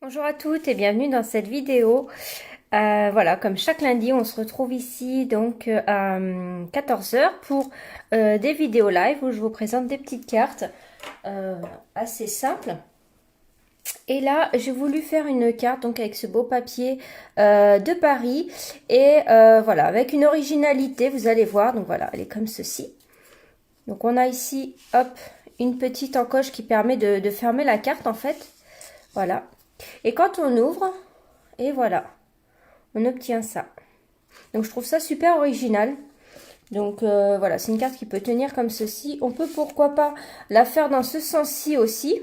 Bonjour à toutes et bienvenue dans cette vidéo. Voilà, comme chaque lundi, on se retrouve ici donc à 14 h pour des vidéos live où je vous présente des petites cartes assez simples. Et là, j'ai voulu faire une carte donc avec ce beau papier de Paris et voilà, avec une originalité, vous allez voir. Donc voilà, elle est comme ceci. Donc on a ici, hop, une petite encoche qui permet de fermer la carte en fait. Voilà. Et quand on ouvre, et voilà, on obtient ça. Donc je trouve ça super original. Donc voilà, c'est une carte qui peut tenir comme ceci. On peut pourquoi pas la faire dans ce sens-ci aussi.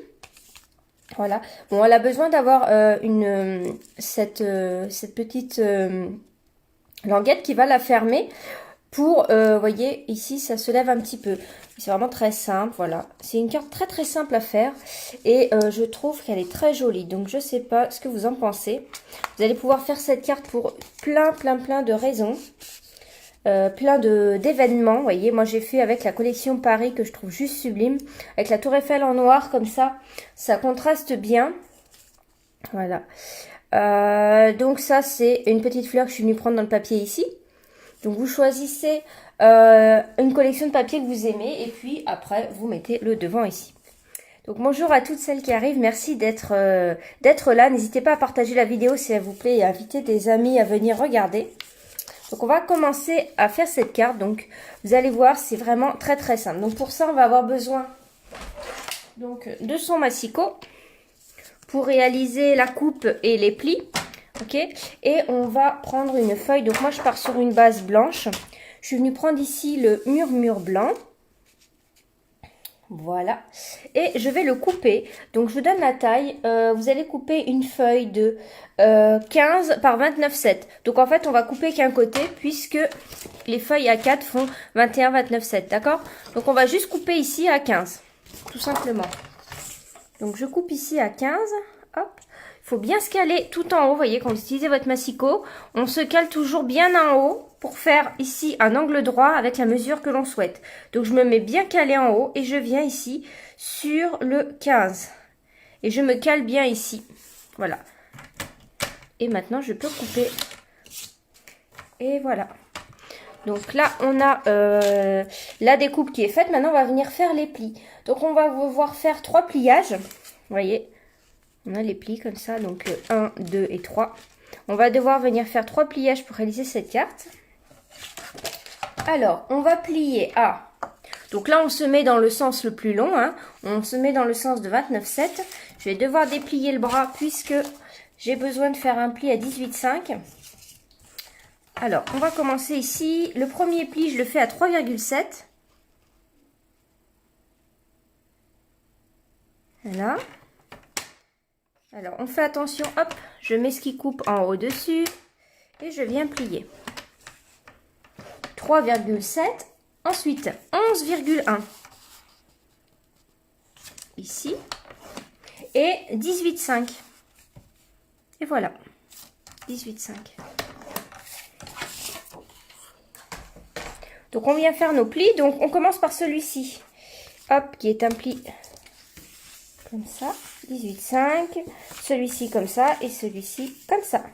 Voilà. Bon, elle a besoin d'avoir cette petite languette qui va la fermer. Pour, voyez, ici, ça se lève un petit peu. C'est vraiment très simple, voilà. C'est une carte très simple à faire. Et je trouve qu'elle est très jolie. Donc, je sais pas ce que vous en pensez. Vous allez pouvoir faire cette carte pour plein de raisons. Plein d'événements, vous voyez. Moi, j'ai fait avec la collection Paris que je trouve juste sublime. Avec la Tour Eiffel en noir, comme ça contraste bien. Voilà. Donc, ça, c'est une petite fleur que je suis venue prendre dans le papier ici. Donc vous choisissez une collection de papier que vous aimez et puis après vous mettez le devant ici. Donc bonjour à toutes celles qui arrivent, merci d'être là. N'hésitez pas à partager la vidéo si elle vous plaît et à inviter des amis à venir regarder. Donc on va commencer à faire cette carte. Donc vous allez voir, c'est vraiment très simple. Donc pour ça on va avoir besoin donc de son massicot pour réaliser la coupe et les plis. Ok, et on va prendre une feuille. Donc moi je pars sur une base blanche. Je suis venue prendre ici le murmure blanc. Voilà. Et je vais le couper. Donc je vous donne la taille. Vous allez couper une feuille de 15 par 29,7. Donc en fait on va couper qu'un côté puisque les feuilles à 4 font 21, 29,7. D'accord? Donc on va juste couper ici à 15. Tout simplement. Donc je coupe ici à 15. Hop. Il faut bien se caler tout en haut. Vous voyez, quand vous utilisez votre massicot, on se cale toujours bien en haut pour faire ici un angle droit avec la mesure que l'on souhaite. Donc, je me mets bien calé en haut et je viens ici sur le 15. Et je me cale bien ici. Voilà. Et maintenant, je peux couper. Et voilà. Donc là, on a la découpe qui est faite. Maintenant, on va venir faire les plis. Donc, on va devoir faire 3 pliages. Vous voyez, on a les plis comme ça, donc 1, 2 et 3. On va devoir venir faire 3 pliages pour réaliser cette carte. Alors, on va plier à... Donc là, on se met dans le sens le plus long. Hein. On se met dans le sens de 29,7. Je vais devoir déplier le bras puisque j'ai besoin de faire un pli à 18,5. Alors, on va commencer ici. Le premier pli, je le fais à 3,7. Voilà. Alors, on fait attention, hop, je mets ce qui coupe en haut dessus et je viens plier. 3,7, ensuite 11,1 ici et 18,5. Et voilà, 18,5. Donc, on vient faire nos plis. Donc, on commence par celui-ci, hop, qui est un pli comme ça, 18,5, celui-ci comme ça et celui-ci comme ça.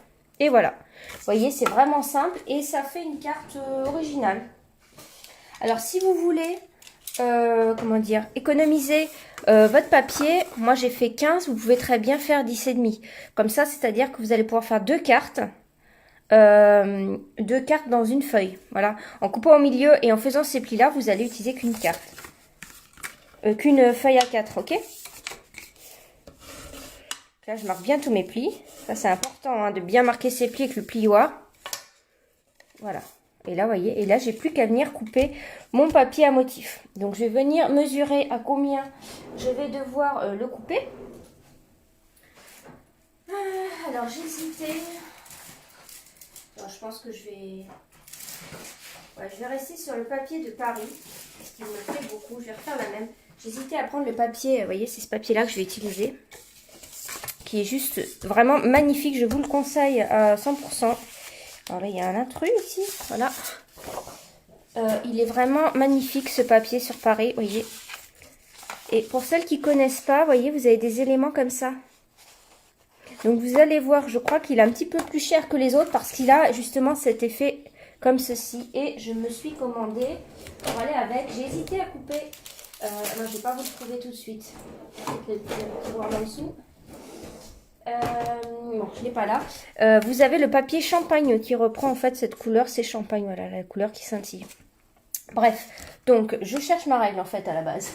Et voilà, vous voyez, c'est vraiment simple et ça fait une carte originale. Alors, si vous voulez, comment dire, économiser votre papier, moi j'ai fait 15, vous pouvez très bien faire 10,5. Comme ça, c'est-à-dire que vous allez pouvoir faire deux cartes dans une feuille. Voilà, en coupant au milieu et en faisant ces plis-là, vous allez utiliser qu'une carte. Qu'une feuille à 4, ok? Là, je marque bien tous mes plis. Ça, c'est important hein, de bien marquer ses plis avec le plioir. Voilà. Et là, vous voyez, et là, j'ai plus qu'à venir couper mon papier à motif. Donc, je vais venir mesurer à combien je vais devoir le couper. Alors, j'ai hésité. Alors, je pense que je vais... Ouais, je vais rester sur le papier de Paris. Parce qu'il me plaît beaucoup. Je vais refaire la même. J'ai hésité à prendre le papier. Vous voyez, c'est ce papier-là que je vais utiliser. Qui est juste vraiment magnifique, je vous le conseille à 100%. Alors là, il y a un intrus ici, voilà. Il est vraiment magnifique ce papier sur Paris, vous voyez. Et pour celles qui connaissent pas, vous voyez, vous avez des éléments comme ça. Donc vous allez voir, je crois qu'il est un petit peu plus cher que les autres parce qu'il a justement cet effet comme ceci. Et je me suis commandé pour aller avec. J'ai hésité à couper. Non, je vais pas vous le trouver tout de suite. Je vais le voir là en dessous. Bon, je l'ai pas là. Vous avez le papier champagne qui reprend en fait cette couleur. C'est champagne, voilà, la couleur qui scintille. Bref, donc je cherche ma règle en fait à la base.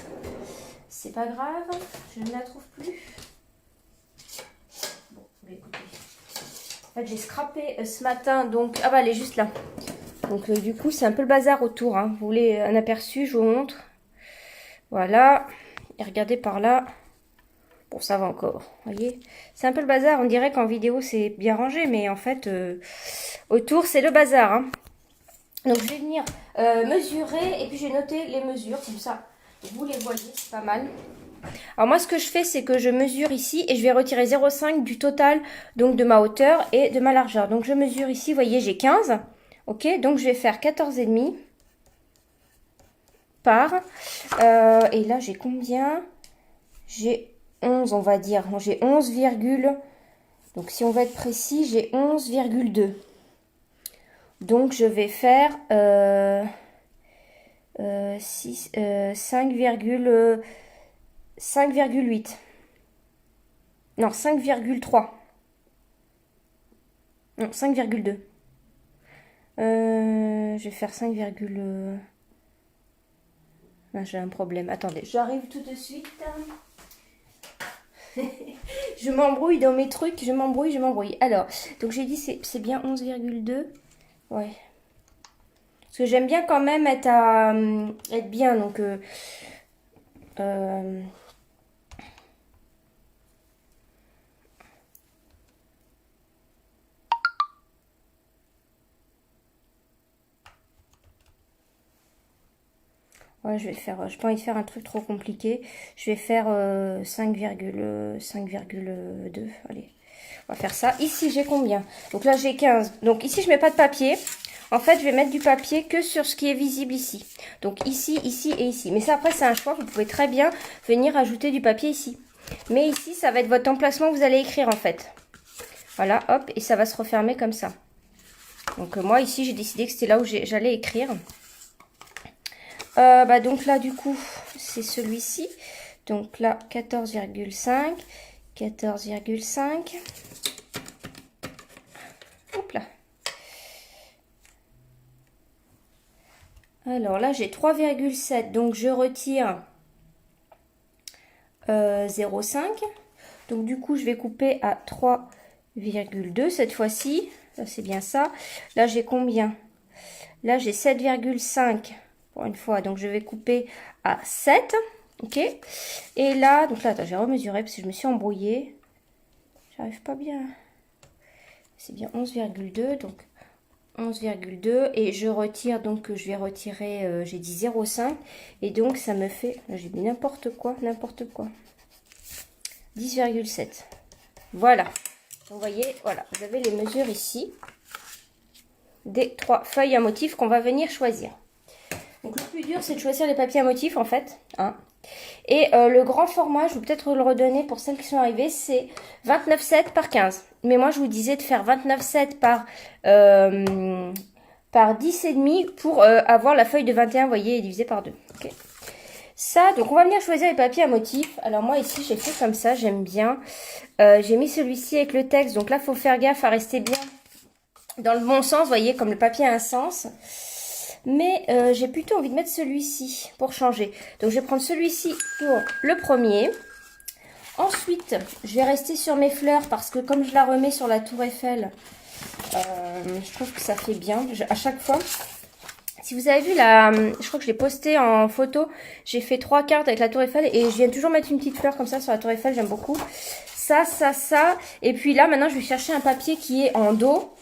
C'est pas grave, je ne la trouve plus. Bon, bah, écoutez. En fait, j'ai scrappé ce matin, donc... Ah bah, elle est juste là. Donc, du coup, c'est un peu le bazar autour. Hein. Vous voulez un aperçu, je vous montre. Voilà. Et regardez par là. Bon, ça va encore, vous voyez. C'est un peu le bazar. On dirait qu'en vidéo, c'est bien rangé, mais en fait, autour, c'est le bazar. Hein. Donc, je vais venir mesurer et puis j'ai noté les mesures, comme ça. Vous les voyez, c'est pas mal. Alors moi, ce que je fais, c'est que je mesure ici et je vais retirer 0,5 du total, donc de ma hauteur et de ma largeur. Donc je mesure ici, vous voyez, j'ai 15. Ok, donc je vais faire 14,5 par... et là, j'ai combien? J'ai 11, on va dire. J'ai 11, donc si on va être précis, j'ai 11,2. Donc je vais faire 5,8. Non, 5,3. Non, 5,2. Je vais faire 5, ah, j'ai un problème. Attendez, j'arrive tout de suite. Je m'embrouille dans mes trucs. Je m'embrouille. Alors, donc j'ai dit c'est bien 11,2. Ouais. Parce que j'aime bien quand même être bien. Donc, ouais, je vais faire, j'ai pas envie de faire un truc trop compliqué. Je vais faire 5,2. Allez, on va faire ça. Ici, j'ai combien? Donc là, j'ai 15. Donc ici, je mets pas de papier. En fait, je vais mettre du papier que sur ce qui est visible ici. Donc ici, ici et ici. Mais ça, après, c'est un choix. Vous pouvez très bien venir ajouter du papier ici. Mais ici, ça va être votre emplacement que vous allez écrire, en fait. Voilà, hop, et ça va se refermer comme ça. Donc moi, ici, j'ai décidé que c'était là où j'allais écrire. Bah donc là, du coup, c'est celui-ci. Donc là, 14,5. 14,5. Hop là. Alors là, j'ai 3,7. Donc je retire 0,5. Donc du coup, je vais couper à 3,2 cette fois-ci. Là, c'est bien ça. Là, j'ai combien? Là, j'ai 7,5. Une fois, donc je vais couper à 7, ok, et là, donc là, attends, j'ai remesuré parce que je me suis embrouillée, j'arrive pas bien, c'est bien 11,2, donc 11,2, et je retire, donc je vais retirer, j'ai dit 0,5, et donc ça me fait, j'ai mis n'importe quoi, 10,7, voilà, vous voyez, voilà, vous avez les mesures ici, des 3 feuilles à motif qu'on va venir choisir. Donc le plus dur, c'est de choisir les papiers à motifs, en fait. Hein. Et le grand format, je vais peut-être le redonner pour celles qui sont arrivées, c'est 29,7 par 15. Mais moi, je vous disais de faire 29,7 par 10,5 pour avoir la feuille de 21, vous voyez, divisé par 2. Okay. Ça, donc on va venir choisir les papiers à motifs. Alors moi, ici, j'ai fait comme ça, j'aime bien. J'ai mis celui-ci avec le texte. Donc là, il faut faire gaffe à rester bien dans le bon sens, vous voyez, comme le papier a un sens. Mais j'ai plutôt envie de mettre celui-ci pour changer. Donc, je vais prendre celui-ci pour le premier. Ensuite, je vais rester sur mes fleurs parce que comme je la remets sur la tour Eiffel, je trouve que ça fait bien. À chaque fois, si vous avez vu, je crois que je l'ai posté en photo, j'ai fait 3 cartes avec la tour Eiffel et je viens toujours mettre une petite fleur comme ça sur la tour Eiffel, j'aime beaucoup. Ça. Et puis là, maintenant, je vais chercher un papier qui est en dos,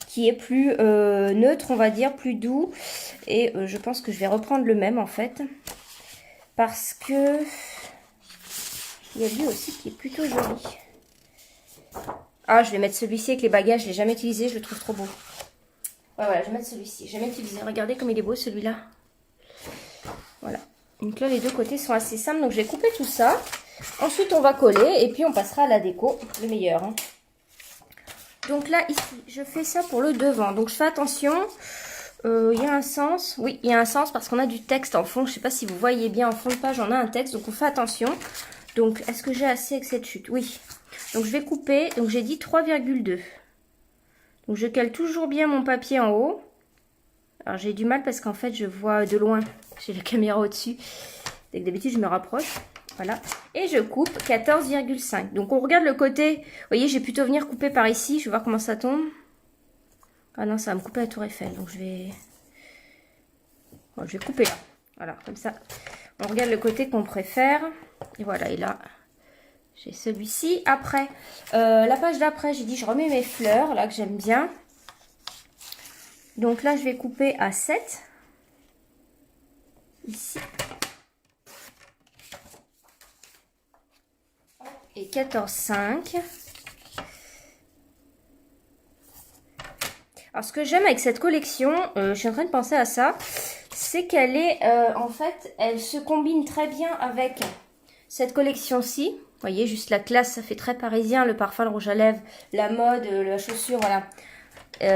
qui est plus neutre, on va dire, plus doux. Et je pense que je vais reprendre le même, en fait. Parce que il y a lui aussi qui est plutôt joli. Ah, je vais mettre celui-ci avec les bagages. Je ne l'ai jamais utilisé, je le trouve trop beau. Ouais, voilà, je vais mettre celui-ci. J'ai jamais utilisé. Regardez comme il est beau, celui-là. Voilà. Donc là, les deux côtés sont assez simples. Donc, je vais couper tout ça. Ensuite, on va coller. Et puis, on passera à la déco. Le meilleur, hein. Donc là, ici, je fais ça pour le devant. Donc je fais attention. Il y a un sens. Oui, il y a un sens parce qu'on a du texte en fond. Je ne sais pas si vous voyez bien en fond de page, on a un texte. Donc on fait attention. Donc, est-ce que j'ai assez avec cette chute? Oui. Donc je vais couper. Donc j'ai dit 3,2. Donc je cale toujours bien mon papier en haut. Alors j'ai du mal parce qu'en fait je vois de loin. J'ai la caméra au-dessus. Donc d'habitude je me rapproche. Voilà. Et je coupe 14,5. Donc on regarde le côté. Vous voyez, j'ai plutôt venir couper par ici. Je vais voir comment ça tombe. Ah non, ça va me couper la tour Eiffel. Donc je vais... Bon, je vais couper là. Voilà, comme ça. On regarde le côté qu'on préfère. Et voilà, et là, j'ai celui-ci. Après, la page d'après, j'ai dit je remets mes fleurs, là, que j'aime bien. Donc là, je vais couper à 7. Ici. Et 14,5. Alors, ce que j'aime avec cette collection, je suis en train de penser à ça, c'est qu'elle est, en fait, elle se combine très bien avec cette collection-ci. Vous voyez, juste la classe, ça fait très parisien, le parfum, le rouge à lèvres, la mode, la chaussure, voilà.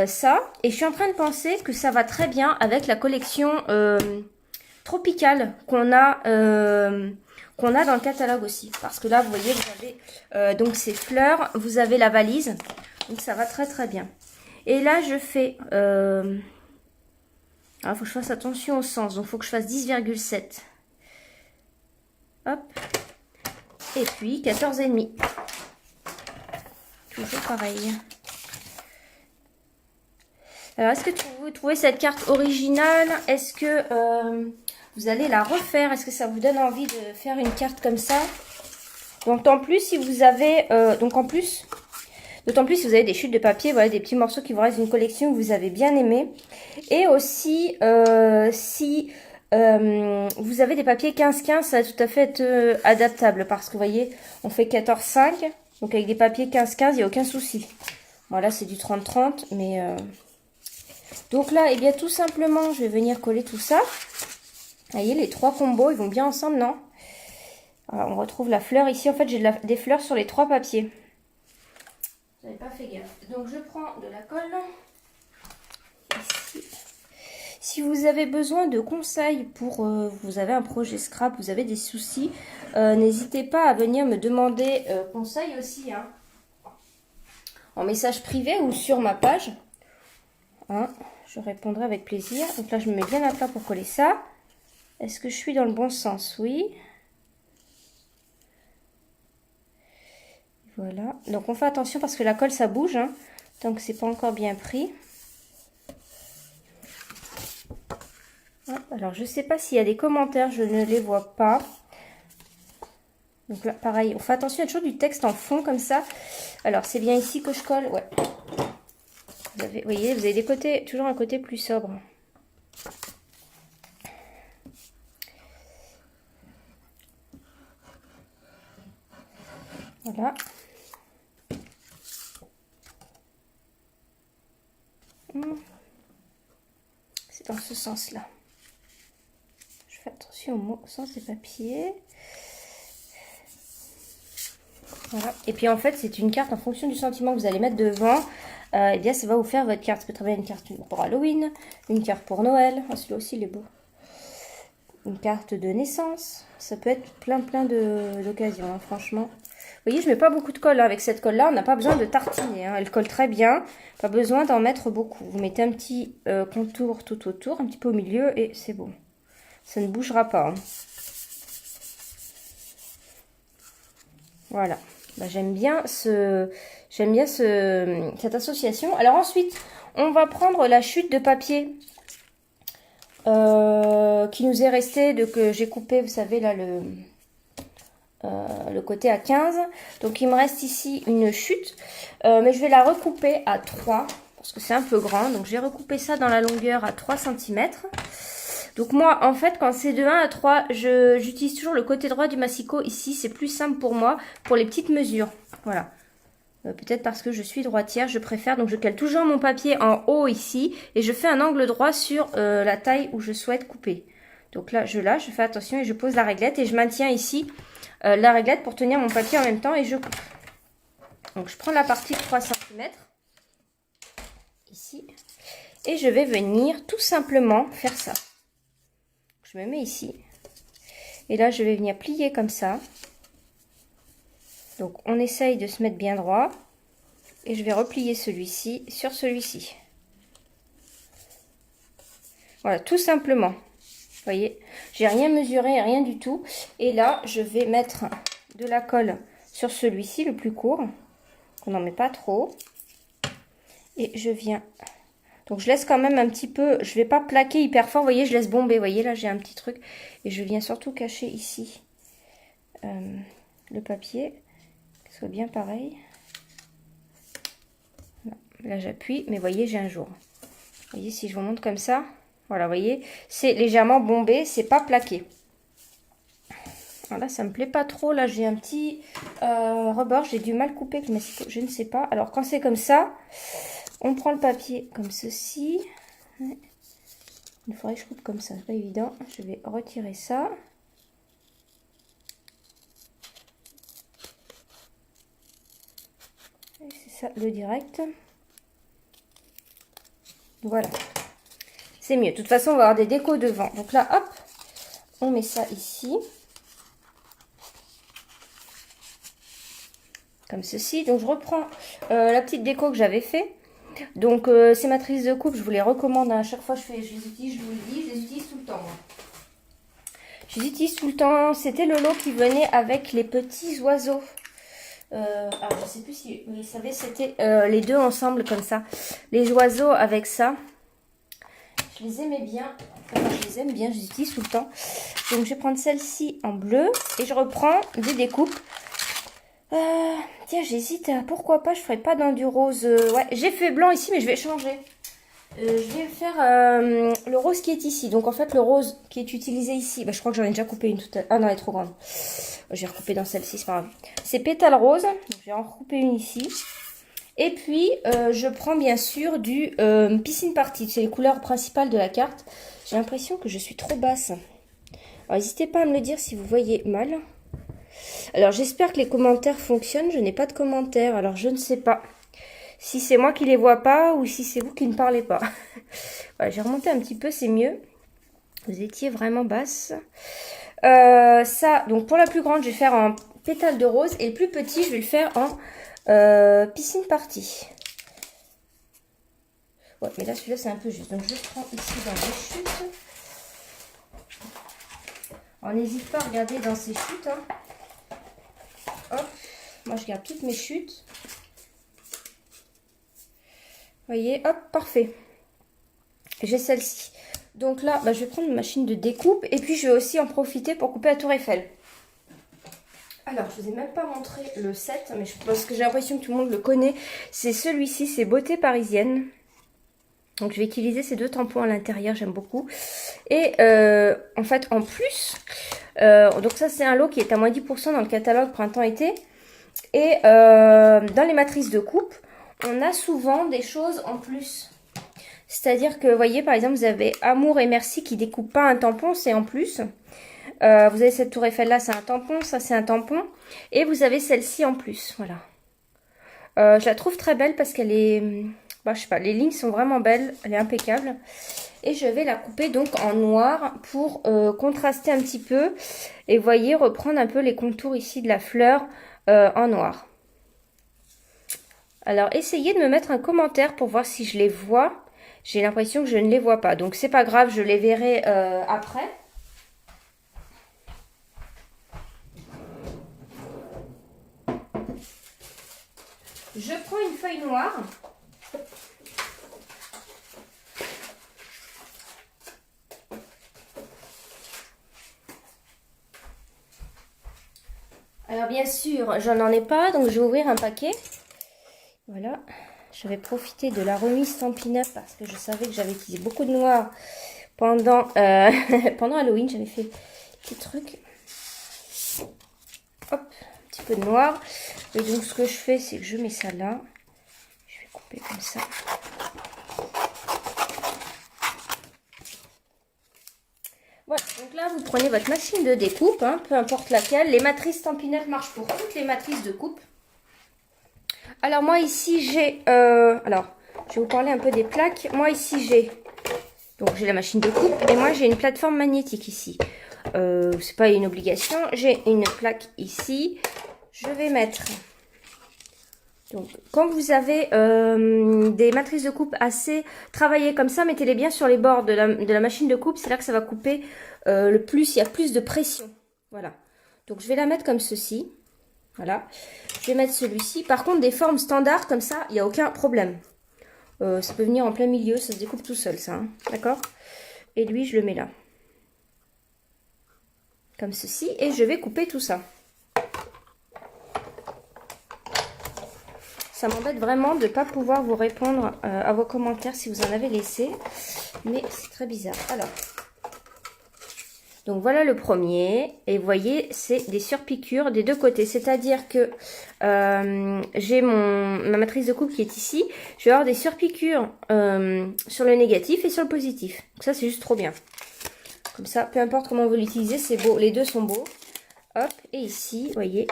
Ça, et je suis en train de penser que ça va très bien avec la collection tropicale qu'on a dans le catalogue aussi. Parce que là, vous voyez, vous avez donc ces fleurs, vous avez la valise, donc ça va très très bien. Et là, je fais... il faut que je fasse attention au sens. Donc, il faut que je fasse 10,7. Hop. Et puis, 14,5. Toujours pareil. Alors, est-ce que vous trouvez cette carte originale? Est-ce que vous allez la refaire? Est-ce que ça vous donne envie de faire une carte comme ça? Donc, en plus, si vous avez... D'autant plus si vous avez des chutes de papier, voilà, des petits morceaux qui vous restent d'une collection que vous avez bien aimé. Et aussi, si vous avez des papiers 15-15, ça va tout à fait être adaptable. Parce que vous voyez, on fait 14-5. Donc avec des papiers 15-15, il n'y a aucun souci. Voilà, c'est du 30-30. Mais donc là, eh bien tout simplement, je vais venir coller tout ça. Vous voyez, les trois combos, ils vont bien ensemble, non? Alors, on retrouve la fleur ici. En fait, j'ai des fleurs sur les trois papiers. J'avais pas fait gaffe. Donc je prends de la colle. Ici. Si vous avez besoin de conseils pour vous avez un projet scrap, vous avez des soucis, n'hésitez pas à venir me demander conseil aussi, hein, en message privé ou sur ma page. Hein, je répondrai avec plaisir. Donc là je me mets bien à plat pour coller ça. Est-ce que je suis dans le bon sens? Oui. Voilà, donc on fait attention parce que la colle ça bouge, hein, donc c'est pas encore bien pris. Hop, alors je sais pas s'il y a des commentaires, je ne les vois pas. Donc là pareil, on fait attention, il y a toujours du texte en fond comme ça. Alors c'est bien ici que je colle, ouais. Vous voyez, vous avez des côtés, toujours un côté plus sobre. Voilà. C'est dans ce sens-là. Je fais attention au sens des papiers. Voilà. Et puis en fait, c'est une carte en fonction du sentiment que vous allez mettre devant. Et bien, ça va vous faire votre carte. Ça peut très bien une carte pour Halloween, une carte pour Noël. Ah, celui-là aussi, il est beau. Une carte de naissance. Ça peut être plein d'occasions, hein, franchement. Vous voyez, je mets pas beaucoup de colle, hein. Avec cette colle-là, on n'a pas besoin de tartiner, hein. Elle colle très bien. Pas besoin d'en mettre beaucoup. Vous mettez un petit contour tout autour, un petit peu au milieu et c'est bon. Ça ne bougera pas, hein. Voilà. Bah, j'aime bien cette association. Alors ensuite, on va prendre la chute de papier qui nous est resté, que j'ai coupé, vous savez, là, le côté à 15. Donc il me reste ici une chute, mais je vais la recouper à 3 parce que c'est un peu grand. Donc j'ai recoupé ça dans la longueur à 3 cm. Donc moi en fait quand c'est de 1 à 3, j'utilise toujours le côté droit du massicot. Ici c'est plus simple pour moi pour les petites mesures. Voilà. Peut-être parce que je suis droitière, je préfère. Donc je cale toujours mon papier en haut ici et je fais un angle droit sur la taille où je souhaite couper. Donc là je lâche, je fais attention et je pose la réglette et je maintiens ici la réglette pour tenir mon papier en même temps et je coupe. Donc je prends la partie de 3 cm. ici. Et je vais venir tout simplement faire ça. Je me mets ici. Et là, je vais venir plier comme ça. Donc, on essaye de se mettre bien droit. Et je vais replier celui-ci sur celui-ci. Voilà, tout simplement. Vous voyez, j'ai rien mesuré, rien du tout. Et là, je vais mettre de la colle sur celui-ci, le plus court. On n'en met pas trop. Et je viens... Donc, je laisse quand même un petit peu... Je ne vais pas plaquer hyper fort. Vous voyez, je laisse bomber. Vous voyez, là, j'ai un petit truc. Et je viens surtout cacher ici le papier. Que ce soit bien pareil. Là, j'appuie. Mais vous voyez, j'ai un jour. Vous voyez, si je vous montre comme ça... Voilà, vous voyez, c'est légèrement bombé, c'est pas plaqué. Alors là, ça me plaît pas trop. Là, j'ai un petit rebord, j'ai du mal couper, je ne sais pas. Alors, quand c'est comme ça, on prend le papier comme ceci. Il faudrait que je coupe comme ça, c'est pas évident. Je vais retirer ça. C'est ça, le direct. Voilà. C'est mieux. De toute façon, on va avoir des décos devant. Donc là, hop, on met ça ici. Comme ceci. Donc, je reprends la petite déco que j'avais fait. Donc, ces matrices de coupe, je vous les recommande. À chaque fois, je les utilise, je vous le dis, je les utilise tout le temps. Je les utilise tout le temps. C'était le lot qui venait avec les petits oiseaux. Alors, je ne sais plus si vous savez, c'était les deux ensemble comme ça. Les oiseaux avec ça. Je les aimais bien. Enfin, je les aime bien, je les utilise tout le temps. Donc, je vais prendre celle-ci en bleu. Et je reprends des découpes. Tiens, j'hésite. Pourquoi pas, je ferai pas dans du rose. Ouais, j'ai fait blanc ici, mais je vais changer. Je vais faire le rose qui est ici. Donc, en fait, le rose qui est utilisé ici. Bah, je crois que j'en ai déjà coupé une tout à l'heure. Ah non, elle est trop grande. Je vais recouper dans celle-ci, c'est pas grave. C'est pétale rose. Donc, je vais en recouper une ici. Et puis, je prends bien sûr du Piscine Party. C'est les couleurs principales de la carte. J'ai l'impression que je suis trop basse. Alors, n'hésitez pas à me le dire si vous voyez mal. Alors, j'espère que les commentaires fonctionnent. Je n'ai pas de commentaires, alors je ne sais pas si c'est moi qui les vois pas ou si c'est vous qui ne parlez pas. Voilà, j'ai remonté un petit peu, c'est mieux. Vous étiez vraiment basse. Ça, donc pour la plus grande, je vais faire en pétale de rose. Et le plus petit, je vais le faire en... Piscine Party. Ouais, mais là, celui-là, c'est un peu juste. Donc, je prends ici dans les chutes. On n'hésite pas à regarder dans ces chutes. Hein. Hop. Moi, je garde toutes mes chutes. Vous voyez, hop, parfait. J'ai celle-ci. Donc là, bah, je vais prendre une machine de découpe. Et puis, je vais aussi en profiter pour couper la tour Eiffel. Alors, je ne vous ai même pas montré le set, mais parce que j'ai l'impression que tout le monde le connaît. C'est celui-ci, c'est Beauté Parisienne. Donc, je vais utiliser ces deux tampons à l'intérieur, j'aime beaucoup. Et en fait, en plus, donc ça, c'est un lot qui est à moins 10% dans le catalogue printemps-été. Et dans les matrices de coupe, on a souvent des choses en plus. C'est-à-dire que, vous voyez, par exemple, vous avez Amour et Merci qui ne découpe pas un tampon, c'est en plus. Vous avez cette tour Eiffel là, c'est un tampon, ça c'est un tampon. Et vous avez celle-ci en plus, voilà. Je la trouve très belle parce qu'elle est... Bah, je sais pas, les lignes sont vraiment belles, elle est impeccable. Et je vais la couper donc en noir pour contraster un petit peu. Et vous voyez, reprendre un peu les contours ici de la fleur en noir. Alors, essayez de me mettre un commentaire pour voir si je les vois. J'ai l'impression que je ne les vois pas. Donc, c'est pas grave, je les verrai après. Je prends une feuille noire. Alors bien sûr, j'en en ai pas, donc je vais ouvrir un paquet. Voilà, je vais profiter de la remise Stampin' Up parce que je savais que j'avais utilisé beaucoup de noir pendant, pendant Halloween. J'avais fait des trucs. Hop, un petit peu de noir. Et donc ce que je fais, c'est que je mets ça là. Je vais couper comme ça. Voilà, donc là vous prenez votre machine de découpe, hein, peu importe laquelle. Les matrices Stampin' Up marchent pour toutes les matrices de coupe. Alors moi ici j'ai, alors je vais vous parler un peu des plaques. Moi ici j'ai la machine de coupe et moi j'ai une plateforme magnétique ici. C'est pas une obligation. J'ai une plaque ici. Je vais mettre... Donc, quand vous avez des matrices de coupe assez travaillées comme ça, mettez-les bien sur les bords de la machine de coupe. C'est là que ça va couper le plus. Il y a plus de pression. Voilà. Donc, je vais la mettre comme ceci. Voilà. Je vais mettre celui-ci. Par contre, des formes standards comme ça, il n'y a aucun problème. Ça peut venir en plein milieu. Ça se découpe tout seul, ça. Hein. D'accord? Et lui, je le mets là. Comme ceci. Et je vais couper tout ça. Ça m'embête vraiment de ne pas pouvoir vous répondre à vos commentaires si vous en avez laissé. Mais c'est très bizarre. Alors, donc voilà le premier. Et vous voyez, c'est des surpiqûres des deux côtés. C'est-à-dire que j'ai ma matrice de coupe qui est ici. Je vais avoir des surpiqûres sur le négatif et sur le positif. Donc ça, c'est juste trop bien. Comme ça, peu importe comment vous l'utilisez, c'est beau. Les deux sont beaux. Hop, et ici, vous voyez,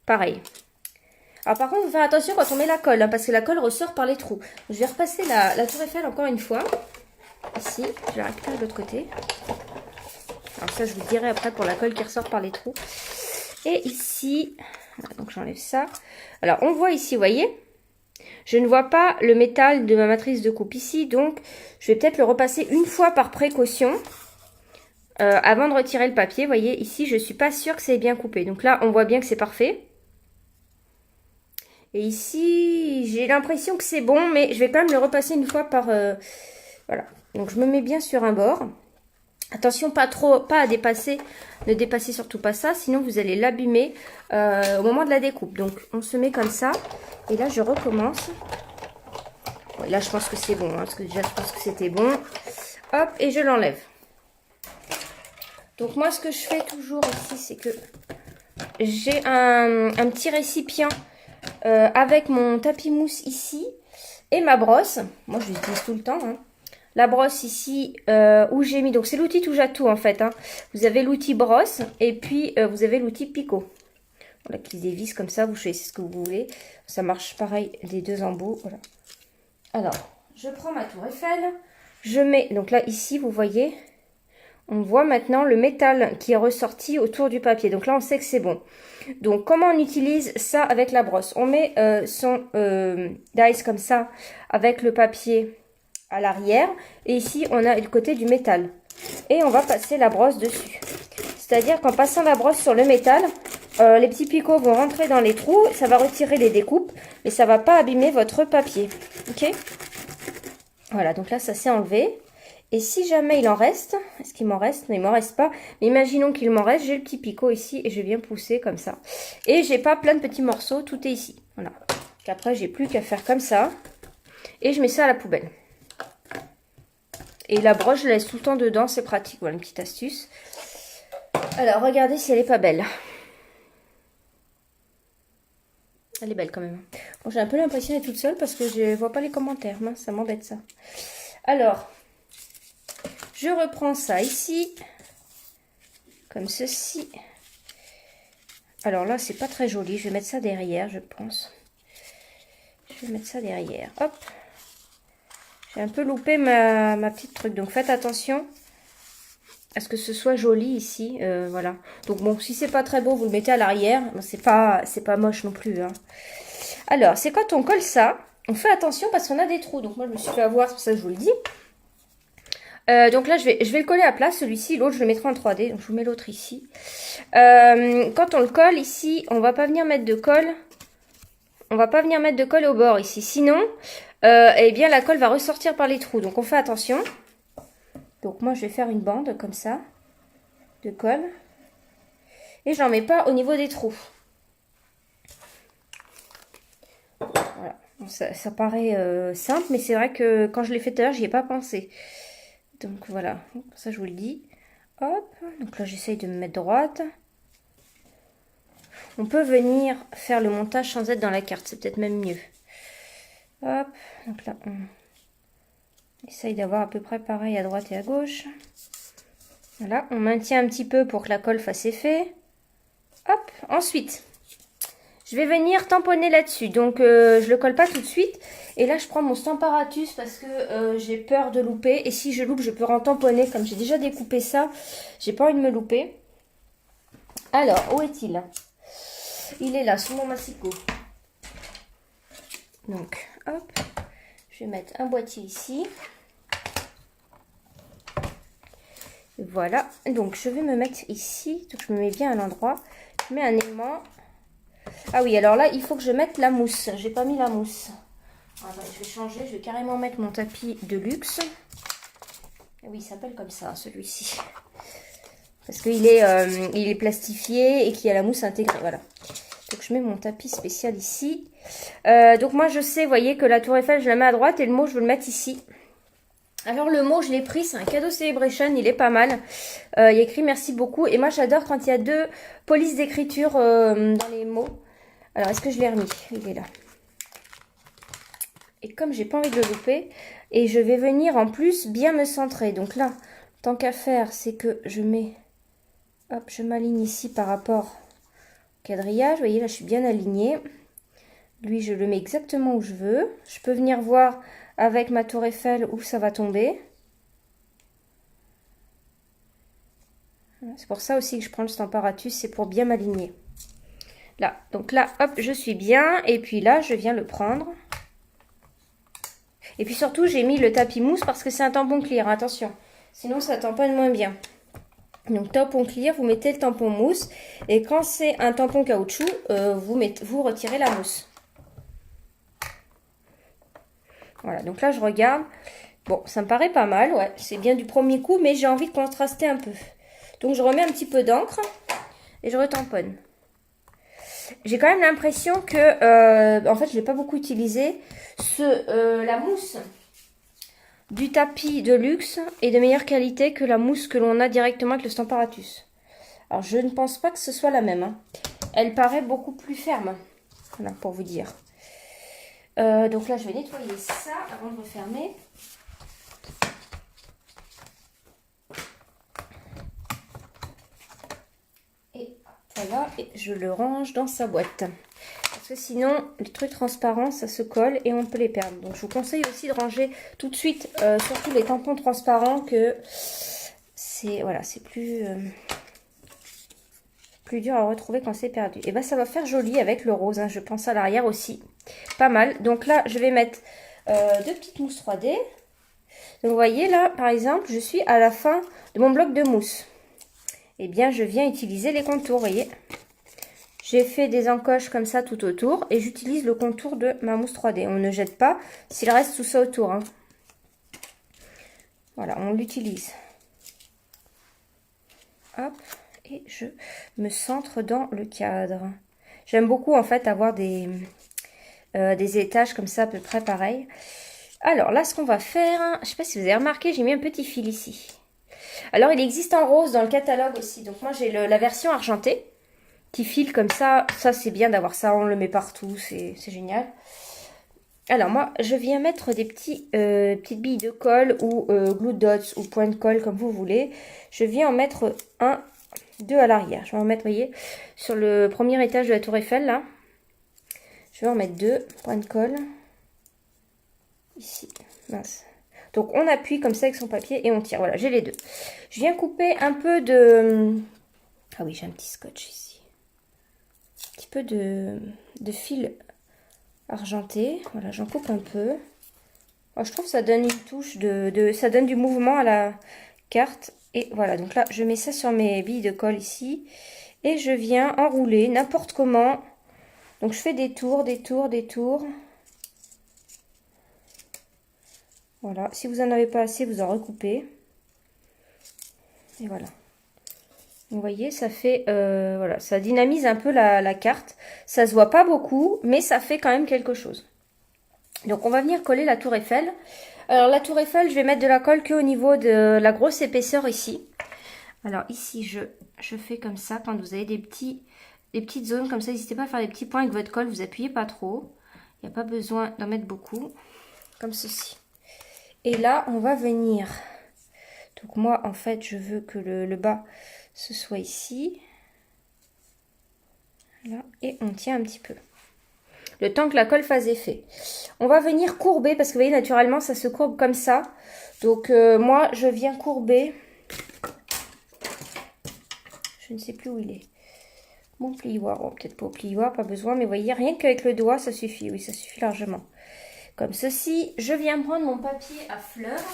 pareil. Alors par contre, il faut faire attention quand on met la colle, hein, parce que la colle ressort par les trous. Je vais repasser la tour Eiffel encore une fois. Ici, je la récupère de l'autre côté. Alors ça, je vous dirai après pour la colle qui ressort par les trous. Et ici, donc j'enlève ça. Alors on voit ici, vous voyez, je ne vois pas le métal de ma matrice de coupe ici. Donc je vais peut-être le repasser une fois par précaution. Avant de retirer le papier, vous voyez, ici, je ne suis pas sûre que c'est bien coupé. Donc là, on voit bien que c'est parfait. Et ici, j'ai l'impression que c'est bon, mais je vais quand même le repasser une fois par... voilà. Donc, je me mets bien sur un bord. Attention, pas à dépasser. Ne dépassez surtout pas ça, sinon vous allez l'abîmer au moment de la découpe. Donc, on se met comme ça. Et là, je recommence. Ouais, là, je pense que c'est bon, hein, parce que déjà, je pense que c'était bon. Hop, et je l'enlève. Donc, moi, ce que je fais toujours ici, c'est que j'ai un petit récipient avec mon tapis mousse ici et ma brosse. Moi, je l'utilise tout le temps. Hein. La brosse ici où j'ai mis, donc c'est l'outil touche à tout en fait. Hein. Vous avez l'outil brosse et puis vous avez l'outil picot. Voilà, qui se dévisse comme ça, vous choisissez ce que vous voulez. Ça marche pareil des deux embouts. Voilà. Alors, je prends ma tour Eiffel. Je mets, donc là ici, vous voyez, on voit maintenant le métal qui est ressorti autour du papier. Donc là, on sait que c'est bon. Donc, comment on utilise ça avec la brosse? On met son dice comme ça avec le papier à l'arrière. Et ici, on a le côté du métal. Et on va passer la brosse dessus. C'est-à-dire qu'en passant la brosse sur le métal, les petits picots vont rentrer dans les trous. Ça va retirer les découpes. Mais ça ne va pas abîmer votre papier. Ok? Voilà, donc là, ça s'est enlevé. Et si jamais il en reste, est-ce qu'il m'en reste? Non, il m'en reste pas. Mais imaginons qu'il m'en reste, j'ai le petit picot ici et je viens pousser comme ça. Et j'ai pas plein de petits morceaux, tout est ici. Voilà. Après, j'ai plus qu'à faire comme ça. Et je mets ça à la poubelle. Et la broche, je la laisse tout le temps dedans, c'est pratique. Voilà une petite astuce. Alors, regardez si elle est pas belle. Elle est belle quand même. Bon, j'ai un peu l'impression d'être toute seule parce que je vois pas les commentaires. Mince, ça m'embête ça. Alors... je reprends ça ici, comme ceci. Alors là, c'est pas très joli. Je vais mettre ça derrière, je pense. Je vais mettre ça derrière. Hop. J'ai un peu loupé ma petite truc. Donc, faites attention à ce que ce soit joli ici. Voilà. Donc, bon, si c'est pas très beau, vous le mettez à l'arrière. Bon, c'est pas moche non plus. Hein. Alors, c'est quand on colle ça, on fait attention parce qu'on a des trous. Donc, moi, je me suis fait avoir, c'est pour ça que je vous le dis. Donc là, je vais le coller à plat, celui-ci. L'autre, je le mettrai en 3D. Donc, je vous mets l'autre ici. Quand on le colle ici, on va pas venir mettre de colle. On va pas venir mettre de colle au bord ici. Sinon, eh bien, la colle va ressortir par les trous. Donc, on fait attention. Donc, moi, je vais faire une bande comme ça de colle. Et j'en mets pas au niveau des trous. Voilà. Bon, ça paraît simple, mais c'est vrai que quand je l'ai fait tout à l'heure, j'y ai pas pensé. Donc voilà, ça je vous le dis. Hop, donc là j'essaye de me mettre droite. On peut venir faire le montage sans être dans la carte, c'est peut-être même mieux. Hop, donc là on essaye d'avoir à peu près pareil à droite et à gauche. Voilà, on maintient un petit peu pour que la colle fasse effet. Hop, ensuite, je vais venir tamponner là-dessus. Donc, je le colle pas tout de suite. Et là, je prends mon Stamparatus parce que j'ai peur de louper. Et si je loupe, je peux en tamponner. Comme j'ai déjà découpé ça, j'ai pas envie de me louper. Alors, où est-il? Il est là, sous mon massicot. Donc, hop. Je vais mettre un boîtier ici. Voilà. Donc, je vais me mettre ici. Donc, je me mets bien à l'endroit. Je mets un aimant. Ah oui, alors là, il faut que je mette la mousse. J'ai pas mis la mousse. Ah bah, je vais changer. Je vais carrément mettre mon tapis de luxe. Ah oui, il s'appelle comme ça, celui-ci. Parce qu'il est, il est plastifié et qu'il y a la mousse intégrée. Voilà. Donc, je mets mon tapis spécial ici. Donc, moi, je sais, vous voyez, que la tour Eiffel, je la mets à droite et le mot, je veux le mettre ici. Alors, le mot, je l'ai pris. C'est un cadeau Celebration. Il est pas mal. Il y a écrit merci beaucoup. Et moi, j'adore quand il y a deux polices d'écriture dans les mots. Alors, est-ce que je l'ai remis? Il est là. Et comme j'ai pas envie de le louper, et je vais venir en plus bien me centrer. Donc là, tant qu'à faire, c'est que je mets... Hop, je m'aligne ici par rapport au quadrillage. Vous voyez, là, je suis bien alignée. Lui, je le mets exactement où je veux. Je peux venir voir avec ma tour Eiffel où ça va tomber. C'est pour ça aussi que je prends le Stamparatus, c'est pour bien m'aligner. Là, donc là, hop, je suis bien. Et puis là, je viens le prendre. Et puis surtout, j'ai mis le tapis mousse parce que c'est un tampon clear, attention. Sinon, ça tamponne moins bien. Donc, tampon clear, vous mettez le tampon mousse. Et quand c'est un tampon caoutchouc, vous retirez la mousse. Voilà, donc là, je regarde. Bon, ça me paraît pas mal, ouais. C'est bien du premier coup, mais j'ai envie de contraster un peu. Donc, je remets un petit peu d'encre et je retamponne. J'ai quand même l'impression que, en fait, je ne l'ai pas beaucoup utilisé. La mousse du tapis de luxe est de meilleure qualité que la mousse que l'on a directement avec le Stamparatus. Alors, je ne pense pas que ce soit la même. Hein. Elle paraît beaucoup plus ferme. Voilà, pour vous dire. Donc là, je vais nettoyer ça avant de refermer. Et voilà, et je le range dans sa boîte. Parce que sinon, les trucs transparents, ça se colle et on peut les perdre. Donc, je vous conseille aussi de ranger tout de suite, surtout les tampons transparents, que c'est voilà, c'est plus dur à retrouver quand c'est perdu. Et ben, ça va faire joli avec le rose. Hein, je pense à l'arrière aussi. Pas mal. Donc là, je vais mettre deux petites mousses 3D. Donc, vous voyez là, par exemple, je suis à la fin de mon bloc de mousse. Et bien, je viens utiliser les contours, vous voyez. J'ai fait des encoches comme ça tout autour et j'utilise le contour de ma mousse 3D. On ne jette pas s'il reste tout ça autour. Hein. Voilà, on l'utilise. Hop, et je me centre dans le cadre. J'aime beaucoup en fait avoir des étages comme ça à peu près pareil. Alors là, ce qu'on va faire, je ne sais pas si vous avez remarqué, j'ai mis un petit fil ici. Alors, il existe en rose dans le catalogue aussi. Donc moi, j'ai la version argentée. Petit fil comme ça, c'est bien d'avoir ça, on le met partout, c'est génial. Alors moi, je viens mettre des petites billes de colle ou glue dots ou point de colle comme vous voulez. Je viens en mettre deux à l'arrière. Je vais en mettre, vous voyez, sur le premier étage de la tour Eiffel là. Je vais en mettre deux points de colle. Ici, mince. Donc on appuie comme ça avec son papier et on tire. Voilà, j'ai les deux. Je viens couper un peu de... Ah oui, j'ai un petit scotch ici. Un petit peu de fil argenté. Voilà, j'en coupe un peu. Oh, je trouve que ça donne une touche ça donne du mouvement à la carte. Et voilà, donc là, je mets ça sur mes billes de colle ici. Et je viens enrouler n'importe comment. Donc je fais des tours, des tours, des tours. Voilà, si vous n'en avez pas assez, vous en recoupez. Et voilà. Vous voyez, ça fait, voilà, ça dynamise un peu la carte. Ça se voit pas beaucoup, mais ça fait quand même quelque chose. Donc, on va venir coller la tour Eiffel. Alors, la tour Eiffel, je vais mettre de la colle qu'au niveau de la grosse épaisseur ici. Alors, ici, je fais comme ça. Quand vous avez des petites zones comme ça, n'hésitez pas à faire des petits points avec votre colle. Vous appuyez pas trop. Il n'y a pas besoin d'en mettre beaucoup. Comme ceci. Et là, on va venir. Donc, moi, en fait, je veux que le bas... ce soit ici. Voilà, et on tient un petit peu. Le temps que la colle fasse effet. On va venir courber, parce que vous voyez, naturellement, ça se courbe comme ça. Donc, moi, je viens courber. Je ne sais plus où il est. Mon plioir. Bon, peut-être pas au plioir, pas besoin. Mais vous voyez, rien qu'avec le doigt, ça suffit. Oui, ça suffit largement. Comme ceci. Je viens prendre mon papier à fleurs.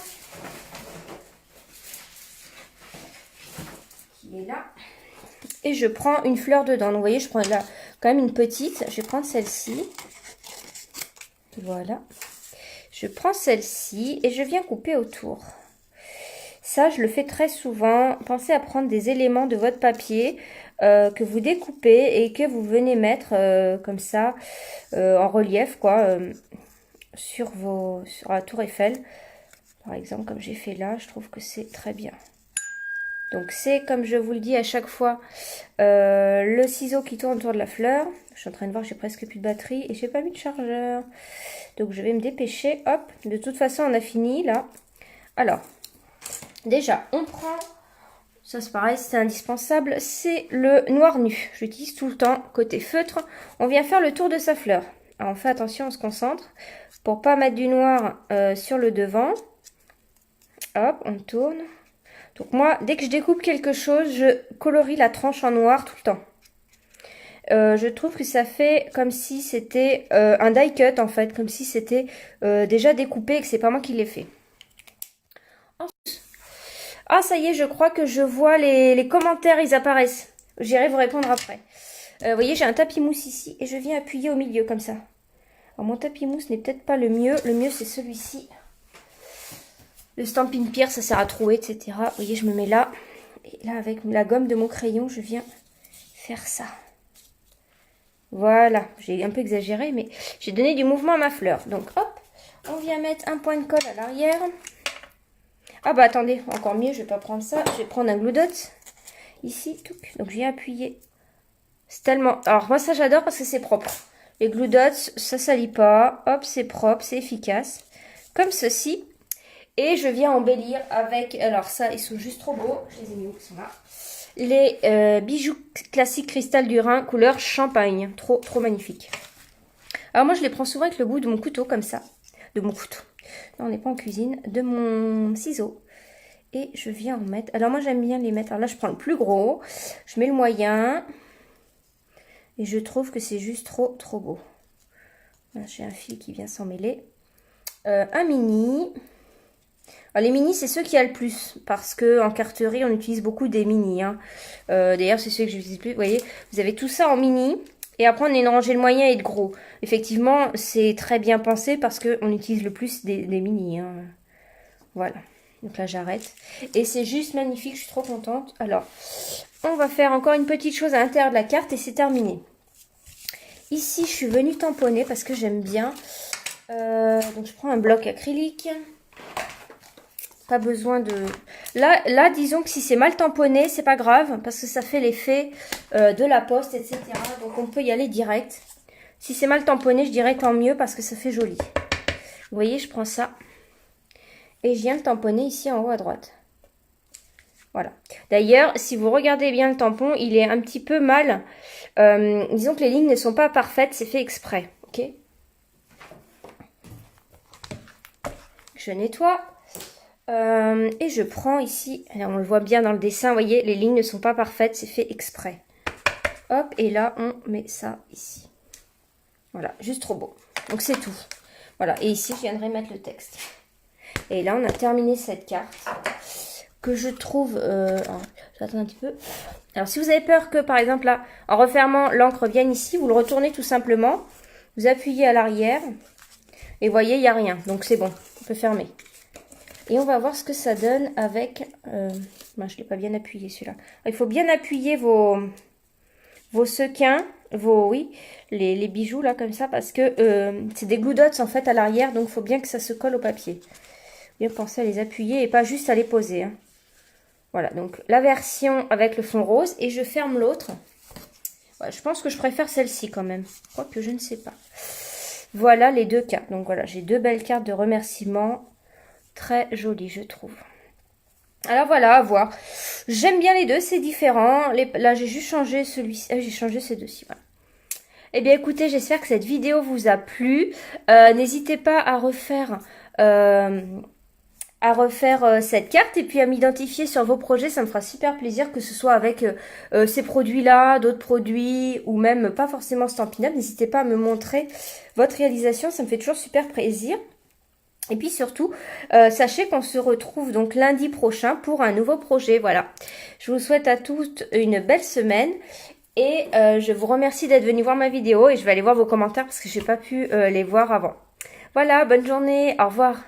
Qui est là. Et je prends une fleur dedans. Donc, vous voyez, je prends là quand même une petite. Je vais prendre celle-ci. Voilà. Je prends celle-ci et je viens couper autour. Ça, je le fais très souvent. Pensez à prendre des éléments de votre papier que vous découpez et que vous venez mettre comme ça en relief, quoi, sur la tour Eiffel. Par exemple, comme j'ai fait là, je trouve que c'est très bien. Donc, c'est, comme je vous le dis à chaque fois, le ciseau qui tourne autour de la fleur. Je suis en train de voir que j'ai presque plus de batterie et j'ai pas mis de chargeur. Donc, je vais me dépêcher. Hop, de toute façon, on a fini là. Alors, déjà, on prend, ça c'est pareil, c'est indispensable, c'est le noir nu. Je l'utilise tout le temps, côté feutre. On vient faire le tour de sa fleur. Alors, on fait attention, on se concentre pour pas mettre du noir sur le devant. Hop, on tourne. Donc moi, dès que je découpe quelque chose, je colorie la tranche en noir tout le temps. Je trouve que ça fait comme si c'était un die cut en fait, comme si c'était déjà découpé et que c'est pas moi qui l'ai fait. Ah ça y est, je crois que je vois les commentaires, ils apparaissent. J'irai vous répondre après. Vous voyez, j'ai un tapis mousse ici et je viens appuyer au milieu comme ça. Alors mon tapis mousse n'est peut-être pas le mieux. Le mieux c'est celui-ci. Le Stampin' Pierre, ça sert à trouer, etc. Vous voyez, je me mets là. Et là, avec la gomme de mon crayon, je viens faire ça. Voilà, j'ai un peu exagéré, mais j'ai donné du mouvement à ma fleur. Donc, hop, on vient mettre un point de colle à l'arrière. Ah bah attendez, encore mieux, je vais pas prendre ça. Je vais prendre un glue dot. Ici, tout. Donc, je viens appuyer. C'est tellement... Alors, moi, ça, j'adore parce que c'est propre. Les glue dots, ça salit pas. Hop, c'est propre, c'est efficace. Comme ceci. Et je viens embellir avec, alors ça, ils sont juste trop beaux. Je les ai mis où, ils sont là. Les bijoux classiques cristal du Rhin, couleur champagne. Trop, trop magnifique. Alors moi, je les prends souvent avec le bout de mon couteau, comme ça. De mon couteau. Non, on n'est pas en cuisine. De mon ciseau. Et je viens en mettre. Alors moi, j'aime bien les mettre. Alors là, je prends le plus gros. Je mets le moyen. Et je trouve que c'est juste trop, trop beau. Voilà, j'ai un fil qui vient s'en mêler. Un mini. Alors, les mini, c'est ceux qui a le plus, parce que en carterie, on utilise beaucoup des mini. Hein. D'ailleurs, c'est ceux que j'utilise plus. Vous voyez, vous avez tout ça en mini, et après, on a une rangée de moyen et de gros. Effectivement, c'est très bien pensé parce qu'on utilise le plus des mini. Hein. Voilà. Donc là, j'arrête. Et c'est juste magnifique, je suis trop contente. Alors, on va faire encore une petite chose à l'intérieur de la carte et c'est terminé. Ici, je suis venue tamponner parce que j'aime bien. Donc, je prends un bloc acrylique. Pas besoin de... Là, disons que si c'est mal tamponné, c'est pas grave. Parce que ça fait l'effet de la poste, etc. Donc, on peut y aller direct. Si c'est mal tamponné, je dirais tant mieux parce que ça fait joli. Vous voyez, je prends ça. Et je viens le tamponner ici en haut à droite. Voilà. D'ailleurs, si vous regardez bien le tampon, il est un petit peu mal. Disons que les lignes ne sont pas parfaites. C'est fait exprès. Ok. Je nettoie. Et je prends ici, alors on le voit bien dans le dessin, vous voyez, les lignes ne sont pas parfaites, c'est fait exprès. Hop, et là, on met ça ici. Voilà, juste trop beau. Donc, c'est tout. Voilà, et ici, je viendrai mettre le texte. Et là, on a terminé cette carte que je trouve... alors, j'attends un petit peu. Alors, si vous avez peur que, par exemple, là, en refermant, l'encre vienne ici, vous le retournez tout simplement. Vous appuyez à l'arrière. Et vous voyez, il n'y a rien. Donc, c'est bon, on peut fermer. Et on va voir ce que ça donne avec... je ne l'ai pas bien appuyé celui-là. Il faut bien appuyer vos sequins, les bijoux là comme ça. Parce que c'est des glue dots en fait à l'arrière. Donc il faut bien que ça se colle au papier. Bien penser à les appuyer et pas juste à les poser. Hein. Voilà, donc la version avec le fond rose. Et je ferme l'autre. Ouais, je pense que je préfère celle-ci quand même. Quoique je ne sais pas. Voilà les deux cartes. Donc voilà, j'ai deux belles cartes de remerciement. Très joli, je trouve. Alors voilà, à voir. J'aime bien les deux, c'est différent. Là, j'ai juste changé celui-ci. J'ai changé ces deux-ci. Voilà. Eh bien écoutez, j'espère que cette vidéo vous a plu. N'hésitez pas à refaire cette carte et puis à m'identifier sur vos projets. Ça me fera super plaisir, que ce soit avec ces produits-là, d'autres produits ou même pas forcément Stampin' Up. N'hésitez pas à me montrer votre réalisation, ça me fait toujours super plaisir. Et puis surtout, sachez qu'on se retrouve donc lundi prochain pour un nouveau projet. Voilà, je vous souhaite à toutes une belle semaine. Et je vous remercie d'être venu voir ma vidéo et je vais aller voir vos commentaires parce que je n'ai pas pu les voir avant. Voilà, bonne journée, au revoir.